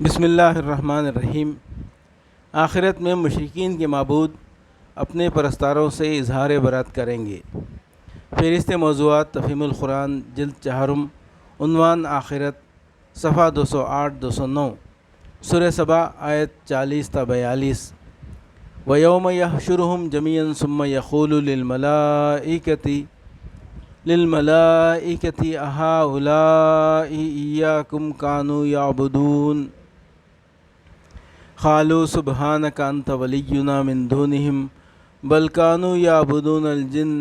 بسم اللہ الرحمن الرحیم۔ آخرت میں مشرکین کے معبود اپنے پرستاروں سے اظہار برات کریں گے۔ فہرست موضوعات تفہیم القرآن جلد چہارم، عنوان آخرت، صفحہ 208 209، سورہ سبا آیت 40 تا 42۔ وَيَوْمَ يَحْشُرُهُمْ جَمِيعًا ثُمَّ يَقُولُ لِلْمَلَائِكَةِ أَهَؤُلَاءِ إِيَّاكُمْ كَانُوا يَعْبُدُونَ قَالُوا سُبْحَانَكَ أَنْتَ وَلِيُّنَا مِنْ دُونِهِمْ بَلْ كَانُوا يَعْبُدُونَ الْجِنَّ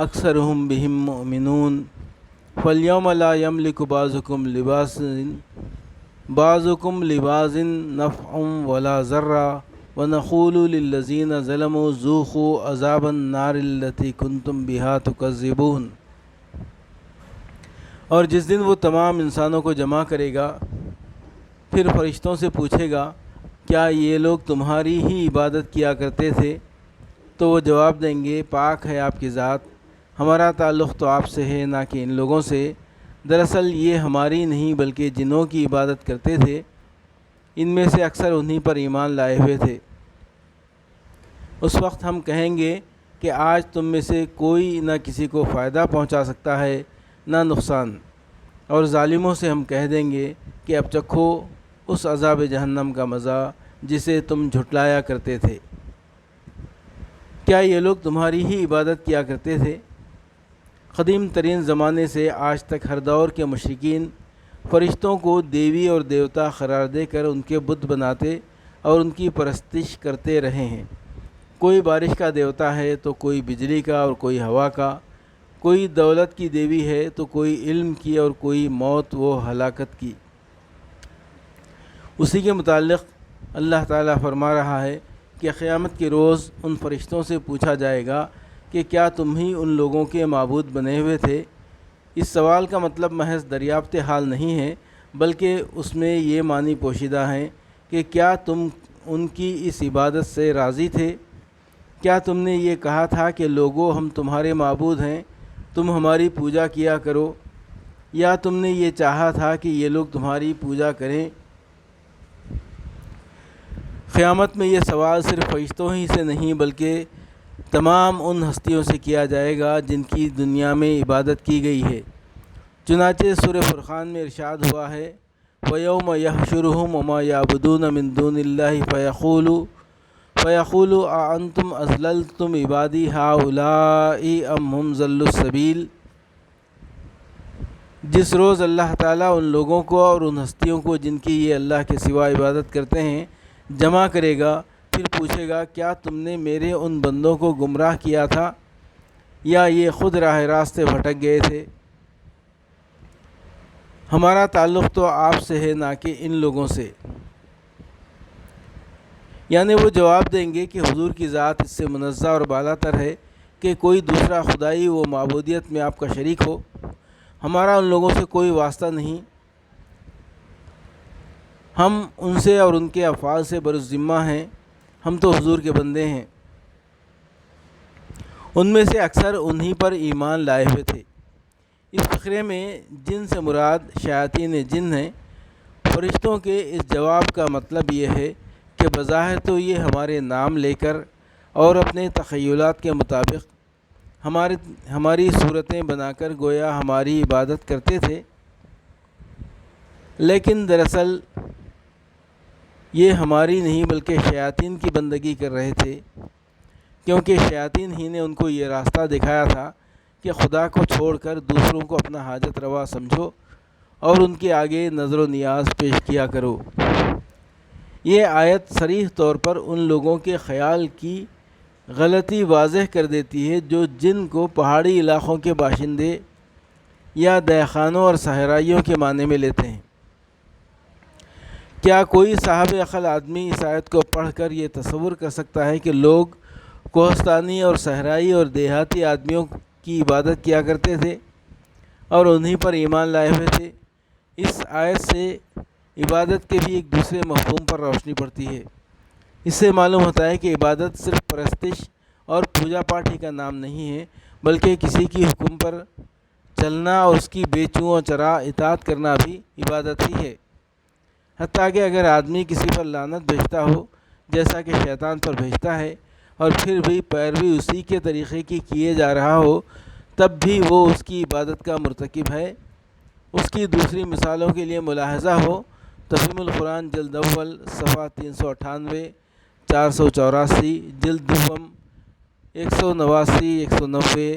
أَكْثَرُهُمْ بِهِمْ مُؤْمِنُونَ فَالْيَوْمَ لَا يَمْلِكُ بَعْضُكُمْ لِبَعْضٍ نَفْعًا وَلَا ضَرًّا وَنَقُولُ لِلَّذِينَ ظَلَمُوا ذُوقُوا عَذَابَ النَّارِ الَّتِي كُنْتُمْ بِهَا تُكَذِّبُونَ۔ اور جس دن وہ تمام انسانوں کو جمع کرے گا، پھر فرشتوں سے پوچھے گا، کیا یہ لوگ تمہاری ہی عبادت کیا کرتے تھے؟ تو وہ جواب دیں گے، پاک ہے آپ کی ذات، ہمارا تعلق تو آپ سے ہے نہ کہ ان لوگوں سے، دراصل یہ ہماری نہیں بلکہ جنوں کی عبادت کرتے تھے، ان میں سے اکثر انہی پر ایمان لائے ہوئے تھے۔ اس وقت ہم کہیں گے کہ آج تم میں سے کوئی نہ کسی کو فائدہ پہنچا سکتا ہے نہ نقصان، اور ظالموں سے ہم کہہ دیں گے کہ اب چکھو اس عذاب جہنم کا مزہ جسے تم جھٹلایا کرتے تھے۔ کیا یہ لوگ تمہاری ہی عبادت کیا کرتے تھے؟ قدیم ترین زمانے سے آج تک ہر دور کے مشرکین فرشتوں کو دیوی اور دیوتا قرار دے کر ان کے بت بناتے اور ان کی پرستش کرتے رہے ہیں۔ کوئی بارش کا دیوتا ہے تو کوئی بجلی کا اور کوئی ہوا کا، کوئی دولت کی دیوی ہے تو کوئی علم کی اور کوئی موت و ہلاکت کی۔ اسی کے متعلق اللہ تعالیٰ فرما رہا ہے کہ قیامت کے روز ان فرشتوں سے پوچھا جائے گا کہ کیا تم ہی ان لوگوں کے معبود بنے ہوئے تھے؟ اس سوال کا مطلب محض دریافت حال نہیں ہے، بلکہ اس میں یہ معنی پوشیدہ ہیں کہ کیا تم ان کی اس عبادت سے راضی تھے؟ کیا تم نے یہ کہا تھا کہ لوگو ہم تمہارے معبود ہیں، تم ہماری پوجا کیا کرو، یا تم نے یہ چاہا تھا کہ یہ لوگ تمہاری پوجا کریں؟ قیامت میں یہ سوال صرف فرشتوں ہی سے نہیں بلکہ تمام ان ہستیوں سے کیا جائے گا جن کی دنیا میں عبادت کی گئی ہے۔ چنانچہ سورہ فرقان میں ارشاد ہوا ہے، وَيَوْمَ يَحْشُرُهُمْ وَمَا يَعْبُدُونَ مِن دُونِ اللَّهِ فَيَقُولُ أَأَنْتُمْ أَضْلَلْتُمْ عِبَادِي هَؤُلَاءِ أَمْ هُمْ ضَلُّوا السَّبِيلَ۔ جس روز اللہ تعالیٰ ان لوگوں کو اور ان ہستیوں کو جن کی یہ اللہ کے سوا عبادت کرتے ہیں جمع کرے گا، پھر پوچھے گا، کیا تم نے میرے ان بندوں کو گمراہ کیا تھا یا یہ خود راہ راست سے بھٹک گئے تھے؟ ہمارا تعلق تو آپ سے ہے نہ کہ ان لوگوں سے۔ یعنی وہ جواب دیں گے کہ حضور کی ذات اس سے منزہ اور بالا تر ہے کہ کوئی دوسرا خدائی و معبودیت میں آپ کا شریک ہو، ہمارا ان لوگوں سے کوئی واسطہ نہیں، ہم ان سے اور ان کے افعال سے برالذمہ ہیں، ہم تو حضور کے بندے ہیں۔ ان میں سے اکثر انہی پر ایمان لائے ہوئے تھے۔ اس فقرے میں جن سے مراد شیاطین جن ہیں۔ فرشتوں کے اس جواب کا مطلب یہ ہے کہ بظاہر تو یہ ہمارے نام لے کر اور اپنے تخیلات کے مطابق ہماری صورتیں بنا کر گویا ہماری عبادت کرتے تھے، لیکن دراصل یہ ہماری نہیں بلکہ شیاطین کی بندگی کر رہے تھے، کیونکہ شیاطین ہی نے ان کو یہ راستہ دکھایا تھا کہ خدا کو چھوڑ کر دوسروں کو اپنا حاجت روا سمجھو اور ان کے آگے نظر و نیاز پیش کیا کرو۔ یہ آیت صریح طور پر ان لوگوں کے خیال کی غلطی واضح کر دیتی ہے جو جن کو پہاڑی علاقوں کے باشندے یا دہقانوں اور صحرائیوں کے معنی میں لیتے ہیں۔ کیا کوئی صاحب عقل آدمی اس آیت کو پڑھ کر یہ تصور کر سکتا ہے کہ لوگ کوہستانی اور صحرائی اور دیہاتی آدمیوں کی عبادت کیا کرتے تھے اور انہی پر ایمان لائے ہوئے تھے؟ اس آیت سے عبادت کے بھی ایک دوسرے مفہوم پر روشنی پڑتی ہے۔ اس سے معلوم ہوتا ہے کہ عبادت صرف پرستش اور پوجا پاٹ ہی کا نام نہیں ہے، بلکہ کسی کی حکم پر چلنا اور اس کی بے چوں و چرا اطاعت کرنا بھی عبادت ہی ہے۔ حتیٰ کہ اگر آدمی کسی پر لعنت بھیجتا ہو جیسا کہ شیطان پر بھیجتا ہے اور پھر بھی پیروی اسی کے طریقے کی کیے جا رہا ہو تب بھی وہ اس کی عبادت کا مرتکب ہے۔ اس کی دوسری مثالوں کے لیے ملاحظہ ہو تفہیم القرآن جلد اول صفحہ 398، 484، جلد دوم 189، 190،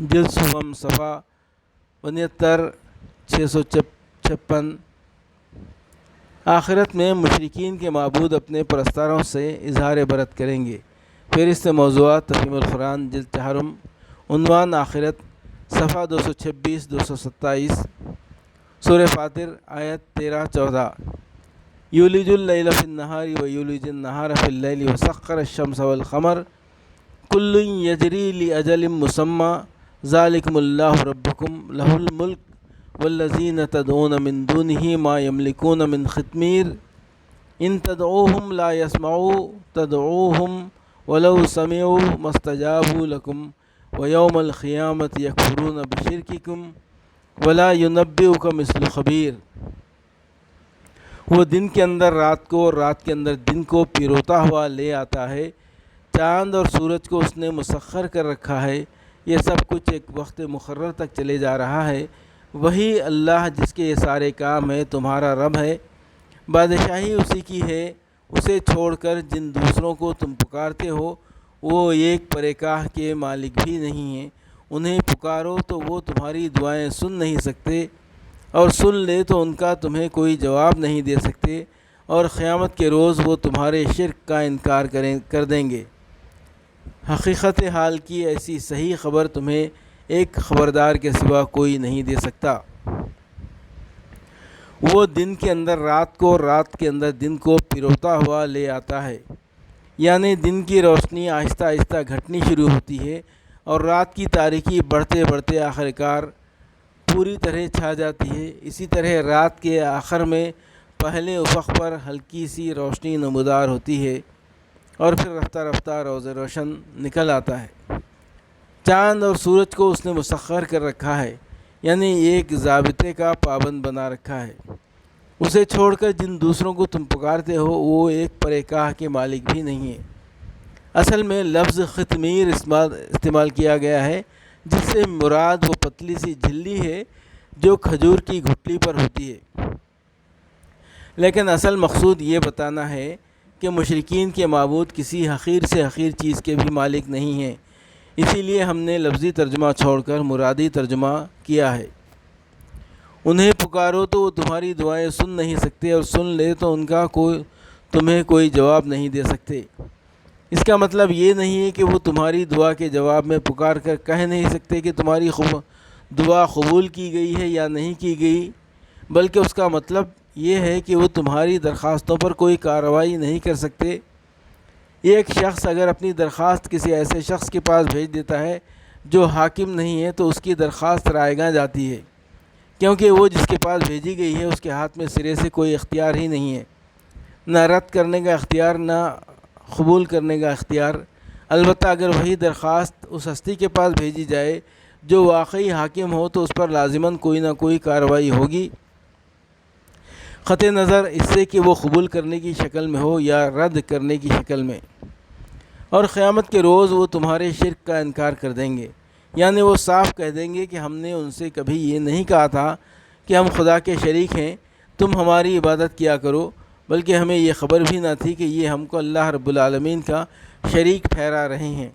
جلد سوم صفحہ 69، 656۔ آخرت میں مشرکین کے معبود اپنے پرستاروں سے اظہار برت کریں گے۔ فہرست موضوعات تفہیم القرآن جلد چہارم، عنوان آخرت، صفحہ 226، 227، سورہ فاطر آیت 13-14۔ یولج اللیل فی النہار ویولج النہار فی اللیل وسخر الشمس والقمر کل یجری لأجل مسمی ذالکم اللہ ربکم لہ الملک والذین تدعون من دونہ ما یملکون من خطمیر ان تدعوہم لا یسمعوا تدعوہم ولو سمعوا ما استجابوا لکم ویوم القیامۃ یکفرون بشرککم ولا ینبئک مثل خبیر۔ وہ دن کے اندر رات کو اور رات کے اندر دن کو پیروتا ہوا لے آتا ہے، چاند اور سورج کو اس نے مسخر کر رکھا ہے، یہ سب کچھ ایک وقت مقرر تک چلے جا رہا ہے۔ وہی اللہ جس کے یہ سارے کام ہیں تمہارا رب ہے، بادشاہی اسی کی ہے۔ اسے چھوڑ کر جن دوسروں کو تم پکارتے ہو وہ ایک پرکاہ کے مالک بھی نہیں ہیں، انہیں پکارو تو وہ تمہاری دعائیں سن نہیں سکتے، اور سن لے تو ان کا تمہیں کوئی جواب نہیں دے سکتے، اور قیامت کے روز وہ تمہارے شرک کا انکار کر دیں گے۔ حقیقت حال کی ایسی صحیح خبر تمہیں ایک خبردار کے سوا کوئی نہیں دے سکتا۔ وہ دن کے اندر رات کو اور رات کے اندر دن کو پیروتا ہوا لے آتا ہے، یعنی دن کی روشنی آہستہ آہستہ گھٹنی شروع ہوتی ہے اور رات کی تاریکی بڑھتے بڑھتے آخرکار پوری طرح چھا جاتی ہے۔ اسی طرح رات کے آخر میں پہلے افق پر ہلکی سی روشنی نمودار ہوتی ہے اور پھر رفتہ رفتہ روز روشن نکل آتا ہے۔ چاند اور سورج کو اس نے مسخر کر رکھا ہے، یعنی ایک ضابطے کا پابند بنا رکھا ہے۔ اسے چھوڑ کر جن دوسروں کو تم پکارتے ہو وہ ایک پرکاہ کے مالک بھی نہیں ہے۔ اصل میں لفظ خطمیر استعمال کیا گیا ہے جس سے مراد وہ پتلی سی جھلی ہے جو کھجور کی گھٹلی پر ہوتی ہے، لیکن اصل مقصود یہ بتانا ہے کہ مشرکین کے معبود کسی حقیر سے حقیر چیز کے بھی مالک نہیں ہیں، اسی لیے ہم نے لفظی ترجمہ چھوڑ کر مرادی ترجمہ کیا ہے۔ انہیں پکارو تو وہ تمہاری دعائیں سن نہیں سکتے، اور سن لے تو ان کا تمہیں کوئی جواب نہیں دے سکتے۔ اس کا مطلب یہ نہیں ہے کہ وہ تمہاری دعا کے جواب میں پکار کر کہہ نہیں سکتے کہ تمہاری دعا قبول کی گئی ہے یا نہیں کی گئی، بلکہ اس کا مطلب یہ ہے کہ وہ تمہاری درخواستوں پر کوئی کارروائی نہیں کر سکتے۔ ایک شخص اگر اپنی درخواست کسی ایسے شخص کے پاس بھیج دیتا ہے جو حاکم نہیں ہے تو اس کی درخواست رائے گاں جاتی ہے، کیونکہ وہ جس کے پاس بھیجی گئی ہے اس کے ہاتھ میں سرے سے کوئی اختیار ہی نہیں ہے، نہ رد کرنے کا اختیار نہ قبول کرنے کا اختیار۔ البتہ اگر وہی درخواست اس ہستی کے پاس بھیجی جائے جو واقعی حاکم ہو تو اس پر لازماً کوئی نہ کوئی کارروائی ہوگی، قطع نظر اس سے کہ وہ قبول کرنے کی شکل میں ہو یا رد کرنے کی شکل میں۔ اور قیامت کے روز وہ تمہارے شرک کا انکار کر دیں گے، یعنی وہ صاف کہہ دیں گے کہ ہم نے ان سے کبھی یہ نہیں کہا تھا کہ ہم خدا کے شریک ہیں، تم ہماری عبادت کیا کرو، بلکہ ہمیں یہ خبر بھی نہ تھی کہ یہ ہم کو اللہ رب العالمین کا شریک ٹھہرا رہے ہیں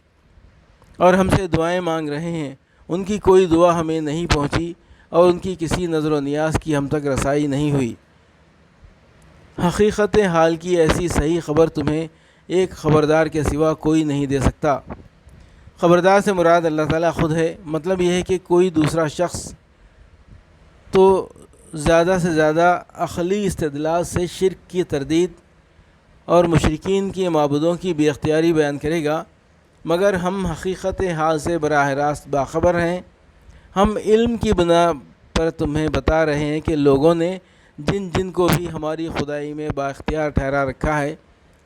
اور ہم سے دعائیں مانگ رہے ہیں۔ ان کی کوئی دعا ہمیں نہیں پہنچی اور ان کی کسی نظر و نیاز کی ہم تک رسائی نہیں ہوئی۔ حقیقت حال کی ایسی صحیح خبر تمہیں ایک خبردار کے سوا کوئی نہیں دے سکتا۔ خبردار سے مراد اللہ تعالیٰ خود ہے، مطلب یہ ہے کہ کوئی دوسرا شخص تو زیادہ سے زیادہ عقلی استدلال سے شرک کی تردید اور مشرکین کے معبودوں کی بے اختیاری بیان کرے گا، مگر ہم حقیقت حال سے براہ راست باخبر ہیں۔ ہم علم کی بنا پر تمہیں بتا رہے ہیں کہ لوگوں نے جن جن کو بھی ہماری خدائی میں با اختیار ٹھہرا رکھا ہے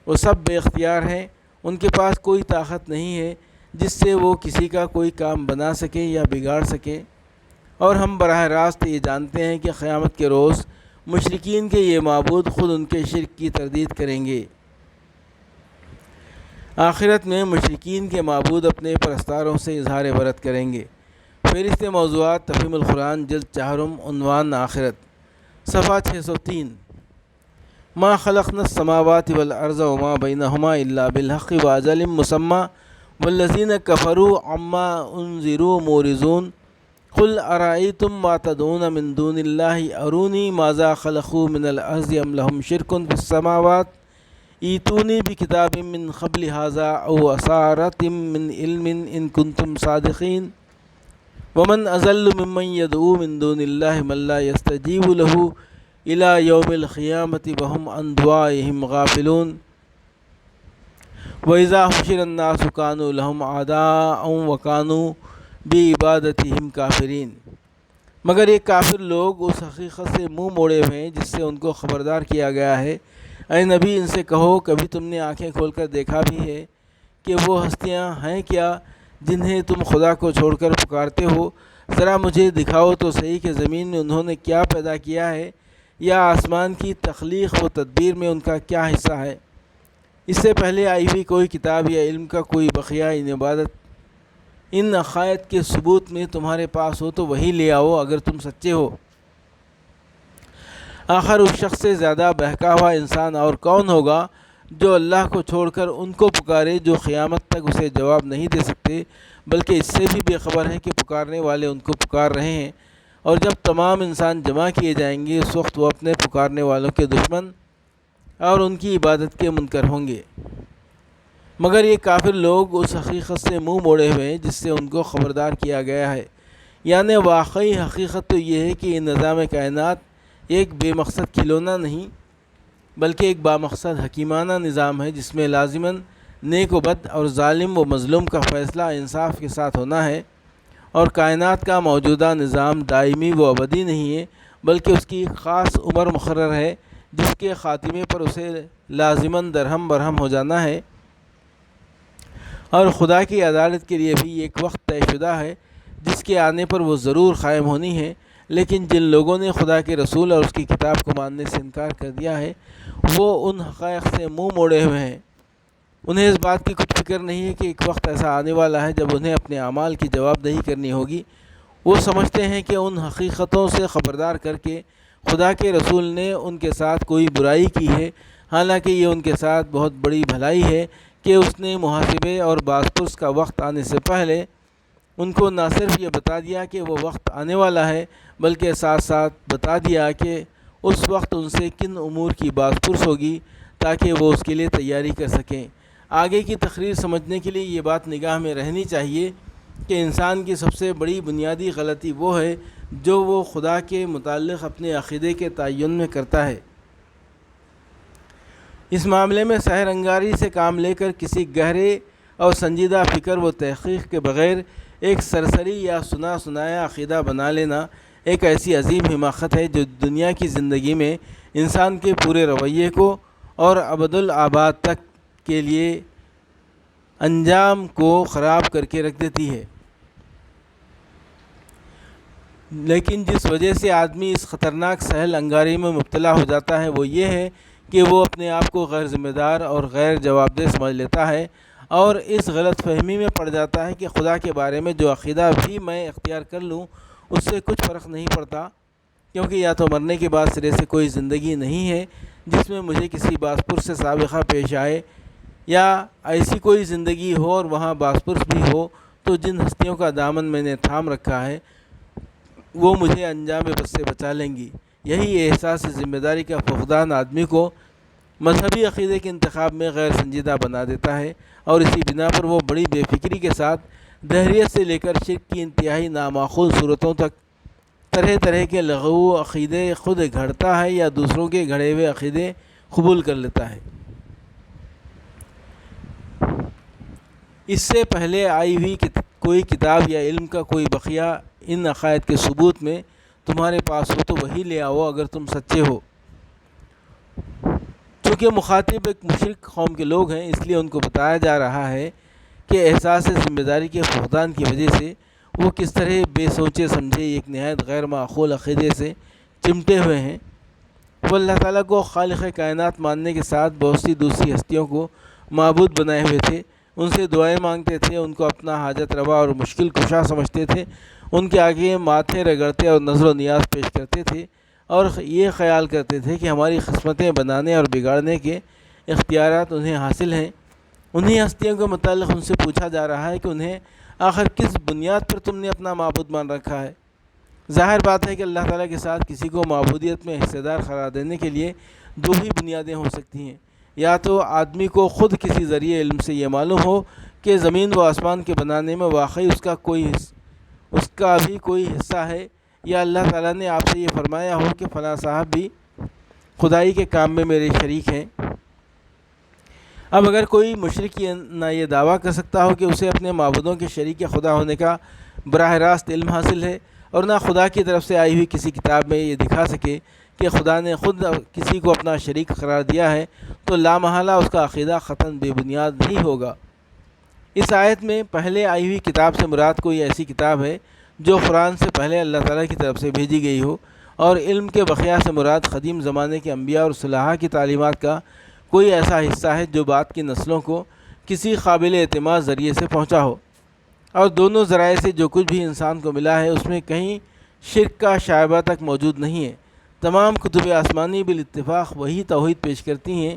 وہ سب بے اختیار ہیں، ان کے پاس کوئی طاقت نہیں ہے جس سے وہ کسی کا کوئی کام بنا سکے یا بگاڑ سکے۔ اور ہم براہ راست یہ جانتے ہیں کہ قیامت کے روز مشرکین کے یہ معبود خود ان کے شرک کی تردید کریں گے۔ آخرت میں مشرکین کے معبود اپنے پرستاروں سے اظہار برت کریں گے۔ فہرست موضوعات تفہیم القرآن جلد 4 عنوان آخرت، صفحہ 603۔ ما خلقنا السماوات والارض وما بینہما الا بالحق واجل مسمى والذین کفروا عما انذروا معرضون قل ارأیتم ما تدعون من دون اللہ ارونی ماذا خلقوا من الارض ام لهم شرک فی السماوات ایتونی بکتاب من قبل هذا او اثارۃ من علم ان کنتم صادقین ومن اضل ممن يدعو من دون اللہ من لا يستجیب له الى یوم القیامۃ وهم عن دعائهم غافلون وإذا حشر الناس كانوا لهم أعداء وكانوا بعبادتهم کافرین۔ مگر یہ کافر لوگ اس حقیقت سے منہ موڑے ہوئے ہیں جس سے ان کو خبردار کیا گیا ہے۔ اے نبی ان سے کہو کبھی تم نے آنکھیں کھول کر دیکھا بھی ہے کہ وہ ہستیاں ہیں کیا جنہیں تم خدا کو چھوڑ کر پکارتے ہو؟ ذرا مجھے دکھاؤ تو صحیح کہ زمین میں انہوں نے کیا پیدا کیا ہے، یا آسمان کی تخلیق و تدبیر میں ان کا کیا حصہ ہے؟ اس سے پہلے آئی ہوئی کوئی کتاب یا علم کا کوئی بقیہ ان عقائد کے ثبوت میں تمہارے پاس ہو تو وہی لے آؤ اگر تم سچے ہو۔ آخر اس شخص سے زیادہ بہکا ہوا انسان اور کون ہوگا جو اللہ کو چھوڑ کر ان کو پکارے جو قیامت تک اسے جواب نہیں دے سکتے، بلکہ اس سے بھی بے خبر ہے کہ پکارنے والے ان کو پکار رہے ہیں، اور جب تمام انسان جمع کیے جائیں گے اس وقت وہ اپنے پکارنے والوں کے دشمن اور ان کی عبادت کے منکر ہوں گے۔ مگر یہ کافر لوگ اس حقیقت سے منہ موڑے ہوئے ہیں جس سے ان کو خبردار کیا گیا ہے، یعنی واقعی حقیقت تو یہ ہے کہ یہ نظام کائنات ایک بے مقصد کھلونا نہیں بلکہ ایک بامقصد حکیمانہ نظام ہے جس میں لازماً نیک و بد اور ظالم و مظلوم کا فیصلہ انصاف کے ساتھ ہونا ہے، اور کائنات کا موجودہ نظام دائمی و ابدی نہیں ہے بلکہ اس کی خاص عمر مقرر ہے جس کے خاتمے پر اسے لازماً درہم برہم ہو جانا ہے، اور خدا کی عدالت کے لیے بھی ایک وقت طے شدہ ہے جس کے آنے پر وہ ضرور قائم ہونی ہے۔ لیکن جن لوگوں نے خدا کے رسول اور اس کی کتاب کو ماننے سے انکار کر دیا ہے وہ ان حقائق سے منہ موڑے ہوئے ہیں۔ انہیں اس بات کی کچھ فکر نہیں ہے کہ ایک وقت ایسا آنے والا ہے جب انہیں اپنے اعمال کی جواب دہی کرنی ہوگی۔ وہ سمجھتے ہیں کہ ان حقیقتوں سے خبردار کر کے خدا کے رسول نے ان کے ساتھ کوئی برائی کی ہے، حالانکہ یہ ان کے ساتھ بہت بڑی بھلائی ہے کہ اس نے محاسبے اور باز پرس کا وقت آنے سے پہلے ان کو نہ صرف یہ بتا دیا کہ وہ وقت آنے والا ہے بلکہ ساتھ ساتھ بتا دیا کہ اس وقت ان سے کن امور کی باز پرس ہوگی تاکہ وہ اس کے لیے تیاری کر سکیں۔ آگے کی تقریر سمجھنے کے لیے یہ بات نگاہ میں رہنی چاہیے کہ انسان کی سب سے بڑی بنیادی غلطی وہ ہے جو وہ خدا کے متعلق اپنے عقیدے کے تعین میں کرتا ہے۔ اس معاملے میں سحر انگاری سے کام لے کر کسی گہرے اور سنجیدہ فکر و تحقیق کے بغیر ایک سرسری یا سنا سنایا عقیدہ بنا لینا ایک ایسی عظیم حماقت ہے جو دنیا کی زندگی میں انسان کے پورے رویے کو اور ابدالآباد تک کے لیے انجام کو خراب کر کے رکھ دیتی ہے۔ لیکن جس وجہ سے آدمی اس خطرناک سحر انگاری میں مبتلا ہو جاتا ہے وہ یہ ہے کہ وہ اپنے آپ کو غیر ذمہ دار اور غیر جواب دہ سمجھ لیتا ہے، اور اس غلط فہمی میں پڑ جاتا ہے کہ خدا کے بارے میں جو عقیدہ بھی میں اختیار کر لوں اس سے کچھ فرق نہیں پڑتا، کیونکہ یا تو مرنے کے بعد سرے سے کوئی زندگی نہیں ہے جس میں مجھے کسی باز پرس سے سابقہ پیش آئے، یا ایسی کوئی زندگی ہو اور وہاں باز پرس بھی ہو تو جن ہستیوں کا دامن میں نے تھام رکھا ہے وہ مجھے انجام بد سے بچا لیں گی۔ یہی احساس ذمہ داری کا فقدان آدمی کو مذہبی عقیدے کے انتخاب میں غیر سنجیدہ بنا دیتا ہے، اور اسی بنا پر وہ بڑی بے فکری کے ساتھ دہریت سے لے کر شرک کی انتہائی نامعقول صورتوں تک طرح طرح کے لغو عقیدے خود گھڑتا ہے یا دوسروں کے گھڑے ہوئے عقیدے قبول کر لیتا ہے۔ اس سے پہلے آئی ہوئی کوئی کتاب یا علم کا کوئی بقیہ ان عقائد کے ثبوت میں تمہارے پاس ہو تو وہی لے آؤ اگر تم سچے ہو۔ چونکہ مخاطب ایک مشرک قوم کے لوگ ہیں اس لیے ان کو بتایا جا رہا ہے کہ احساس ذمہ داری کے فقدان کی وجہ سے وہ کس طرح بے سوچے سمجھے ایک نہایت غیر معقول عقیدے سے چمٹے ہوئے ہیں، وہ اللہ تعالیٰ کو خالق کائنات ماننے کے ساتھ بہت سی دوسری ہستیوں کو معبود بنائے ہوئے تھے، ان سے دعائیں مانگتے تھے، ان کو اپنا حاجت روا اور مشکل کشا سمجھتے تھے، ان کے آگے ماتھے رگڑتے اور نظر و نیاز پیش کرتے تھے، اور یہ خیال کرتے تھے کہ ہماری قسمتیں بنانے اور بگاڑنے کے اختیارات انہیں حاصل ہیں۔ انہیں ہستیوں کے متعلق ان سے پوچھا جا رہا ہے کہ انہیں آخر کس بنیاد پر تم نے اپنا معبود مان رکھا ہے؟ ظاہر بات ہے کہ اللہ تعالیٰ کے ساتھ کسی کو معبودیت میں حصہ دار قرار دینے کے لیے دو ہی بنیادیں ہو سکتی ہیں، یا تو آدمی کو خود کسی ذریعے علم سے یہ معلوم ہو کہ زمین و آسمان کے بنانے میں واقعی اس کا بھی کوئی حصہ ہے، یا اللہ تعالیٰ نے آپ سے یہ فرمایا ہو کہ فلاں صاحب بھی خدائی کے کام میں میرے شریک ہیں۔ اب اگر کوئی مشرک نہ یہ دعویٰ کر سکتا ہو کہ اسے اپنے معبودوں کے شریک خدا ہونے کا براہ راست علم حاصل ہے، اور نہ خدا کی طرف سے آئی ہوئی کسی کتاب میں یہ دکھا سکے کہ خدا نے خود کسی کو اپنا شریک قرار دیا ہے، تو لامحالہ اس کا عقیدہ قطعاً بے بنیاد ہی ہوگا۔ اس آیت میں پہلے آئی ہوئی کتاب سے مراد کوئی ایسی کتاب ہے جو قرآن سے پہلے اللہ تعالیٰ کی طرف سے بھیجی گئی ہو، اور علم کے بقیہ سے مراد قدیم زمانے کے انبیاء اور صلحاء کی تعلیمات کا کوئی ایسا حصہ ہے جو بعد کی نسلوں کو کسی قابل اعتماد ذریعے سے پہنچا ہو، اور دونوں ذرائع سے جو کچھ بھی انسان کو ملا ہے اس میں کہیں شرک کا شائبہ تک موجود نہیں ہے۔ تمام کتب آسمانی بالاتفاق وہی توحید پیش کرتی ہیں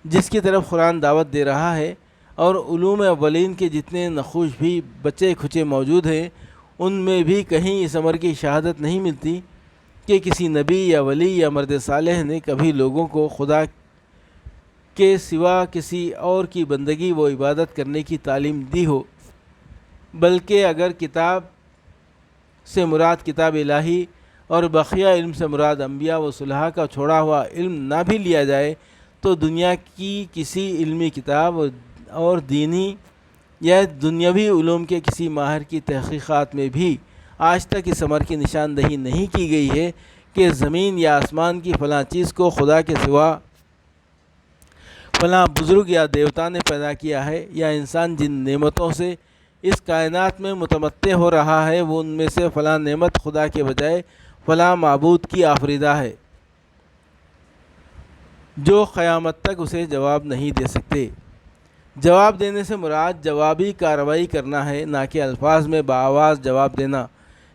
جس کی طرف قرآن دعوت دے رہا ہے، اور علوم اولین کے جتنے نقوش بھی بچے کھچے موجود ہیں ان میں بھی کہیں اس امر کی شہادت نہیں ملتی کہ کسی نبی یا ولی یا مرد صالح نے کبھی لوگوں کو خدا کے سوا کسی اور کی بندگی و عبادت کرنے کی تعلیم دی ہو، بلکہ اگر کتاب سے مراد کتاب الہی اور بقیہ علم سے مراد انبیاء و صلحاء کا چھوڑا ہوا علم نہ بھی لیا جائے تو دنیا کی کسی علمی کتاب اور دینی یا دنیاوی علوم کے کسی ماہر کی تحقیقات میں بھی آج تک اس امر کی نشاندہی نہیں کی گئی ہے کہ زمین یا آسمان کی فلاں چیز کو خدا کے سوا فلاں بزرگ یا دیوتا نے پیدا کیا ہے، یا انسان جن نعمتوں سے اس کائنات میں متمتع ہو رہا ہے وہ ان میں سے فلاں نعمت خدا کے بجائے فلاں معبود کی آفریدہ ہے جو قیامت تک اسے جواب نہیں دے سکتے۔ جواب دینے سے مراد جوابی کارروائی کرنا ہے، نہ کہ الفاظ میں بآواز جواب دینا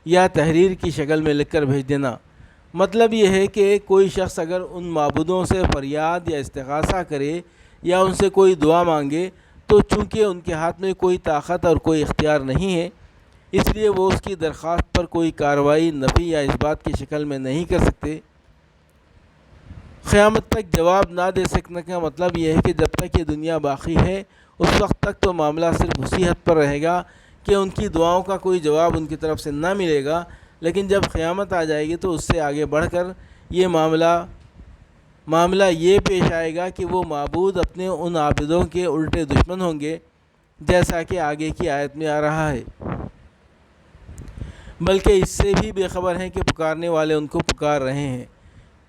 یا تحریر کی شکل میں لکھ کر بھیج دینا۔ مطلب یہ ہے کہ کوئی شخص اگر ان معبودوں سے فریاد یا استغاثہ کرے یا ان سے کوئی دعا مانگے تو چونکہ ان کے ہاتھ میں کوئی طاقت اور کوئی اختیار نہیں ہے، اس لیے وہ اس کی درخواست پر کوئی کارروائی نفی یا اثبات کی شکل میں نہیں کر سکتے۔ قیامت تک جواب نہ دے سکنے کا مطلب یہ ہے کہ جب تک یہ دنیا باقی ہے اس وقت تک تو معاملہ صرف اسی حد پر رہے گا کہ ان کی دعاؤں کا کوئی جواب ان کی طرف سے نہ ملے گا، لیکن جب قیامت آ جائے گی تو اس سے آگے بڑھ کر یہ معاملہ یہ پیش آئے گا کہ وہ معبود اپنے ان عابدوں کے الٹے دشمن ہوں گے، جیسا کہ آگے کی آیت میں آ رہا ہے، بلکہ اس سے بھی بے خبر ہیں کہ پکارنے والے ان کو پکار رہے ہیں،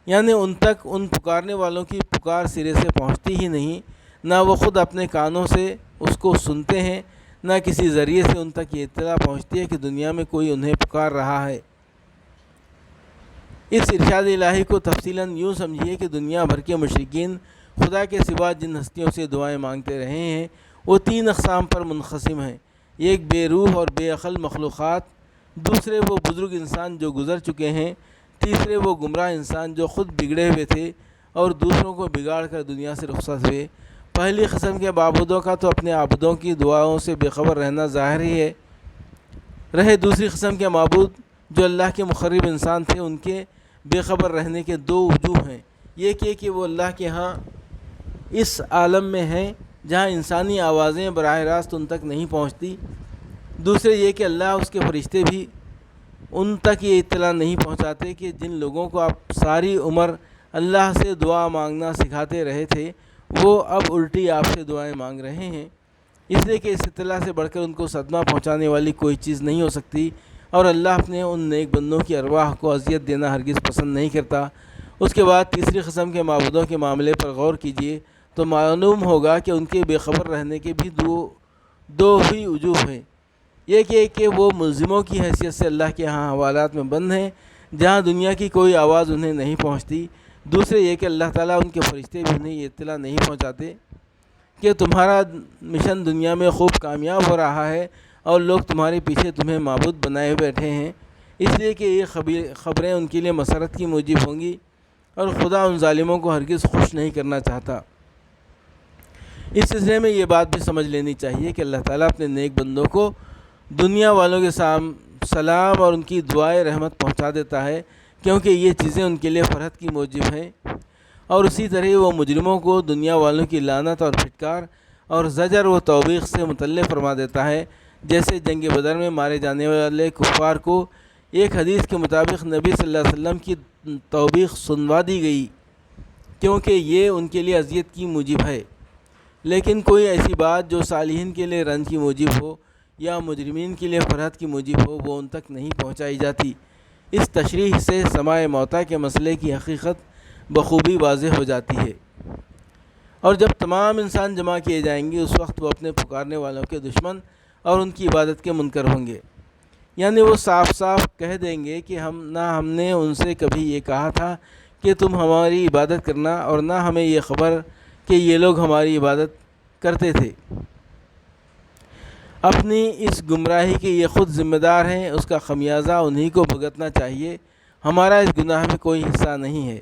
یعنی ان تک ان پکارنے والوں کی پکار سرے سے پہنچتی ہی نہیں، نہ وہ خود اپنے کانوں سے اس کو سنتے ہیں، نہ کسی ذریعے سے ان تک یہ اطلاع پہنچتی ہے کہ دنیا میں کوئی انہیں پکار رہا ہے۔ اس ارشاد الہی کو تفصیلاً یوں سمجھیے کہ دنیا بھر کے مشرکین خدا کے سوا جن ہستیوں سے دعائیں مانگتے رہے ہیں وہ تین اقسام پر منقسم ہیں، ایک بے روح اور بے عقل مخلوقات، دوسرے وہ بزرگ انسان جو گزر چکے ہیں، تیسرے وہ گمراہ انسان جو خود بگڑے ہوئے تھے اور دوسروں کو بگاڑ کر دنیا سے رخصت ہوئے۔ پہلی قسم کے معبودوں کا تو اپنے عابدوں کی دعاؤں سے بے خبر رہنا ظاہر ہی ہے۔ رہے دوسری قسم کے معبود جو اللہ کے مقرب انسان تھے، ان کے بے خبر رہنے کے دو وجوہ ہیں، ایک یہ کہ وہ اللہ کے ہاں اس عالم میں ہیں جہاں انسانی آوازیں براہ راست ان تک نہیں پہنچتی، دوسرے یہ کہ اللہ اس کے فرشتے بھی ان تک یہ اطلاع نہیں پہنچاتے کہ جن لوگوں کو آپ ساری عمر اللہ سے دعا مانگنا سکھاتے رہے تھے وہ اب الٹی آپ سے دعائیں مانگ رہے ہیں، اس لیے کہ اس اطلاع سے بڑھ کر ان کو صدمہ پہنچانے والی کوئی چیز نہیں ہو سکتی، اور اللہ اپنے ان نیک بندوں کی ارواح کو اذیت دینا ہرگز پسند نہیں کرتا۔ اس کے بعد تیسری قسم کے معبودوں کے معاملے پر غور کیجیے تو معلوم ہوگا کہ ان کے بے خبر رہنے کے بھی دو ہی وجوہ ہیں، ایک یہ کہ وہ ملزموں کی حیثیت سے اللہ کے ہاں حوالات میں بند ہیں جہاں دنیا کی کوئی آواز انہیں نہیں پہنچتی، دوسرے یہ کہ اللہ تعالیٰ ان کے فرشتے بھی انہیں یہ اطلاع نہیں پہنچاتے کہ تمہارا مشن دنیا میں خوب کامیاب ہو رہا ہے اور لوگ تمہارے پیچھے تمہیں معبود بنائے بیٹھے ہیں، اس لیے کہ یہ خبریں ان کے لیے مسرت کی موجب ہوں گی اور خدا ان ظالموں کو ہرگز خوش نہیں کرنا چاہتا۔ اس سلسلے میں یہ بات بھی سمجھ لینی چاہیے کہ اللہ تعالیٰ اپنے نیک بندوں کو دنیا والوں کے سلام اور ان کی دعائے رحمت پہنچا دیتا ہے، کیونکہ یہ چیزیں ان کے لیے فرحت کی موجب ہیں، اور اسی طرح وہ مجرموں کو دنیا والوں کی لعنت اور پھٹکار اور زجر و توبیخ سے مطلع فرما دیتا ہے، جیسے جنگ بدر میں مارے جانے والے کفار کو ایک حدیث کے مطابق نبی صلی اللہ علیہ وسلم کی توبیخ سنوا دی گئی، کیونکہ یہ ان کے لیے اذیت کی موجب ہے۔ لیکن کوئی ایسی بات جو صالحین کے لیے رنج کی موجب ہو یا مجرمین کے لیے فرحت کی موجب ہو، وہ ان تک نہیں پہنچائی جاتی۔ اس تشریح سے سماع موتیٰ کے مسئلے کی حقیقت بخوبی واضح ہو جاتی ہے، اور جب تمام انسان جمع کیے جائیں گے اس وقت وہ اپنے پکارنے والوں کے دشمن اور ان کی عبادت کے منکر ہوں گے، یعنی وہ صاف صاف کہہ دیں گے کہ ہم نے ان سے کبھی یہ کہا تھا کہ تم ہماری عبادت کرنا، اور نہ ہمیں یہ خبر کہ یہ لوگ ہماری عبادت کرتے تھے۔ اپنی اس گمراہی کے یہ خود ذمہ دار ہیں، اس کا خمیازہ انہی کو بھگتنا چاہیے، ہمارا اس گناہ میں کوئی حصہ نہیں ہے۔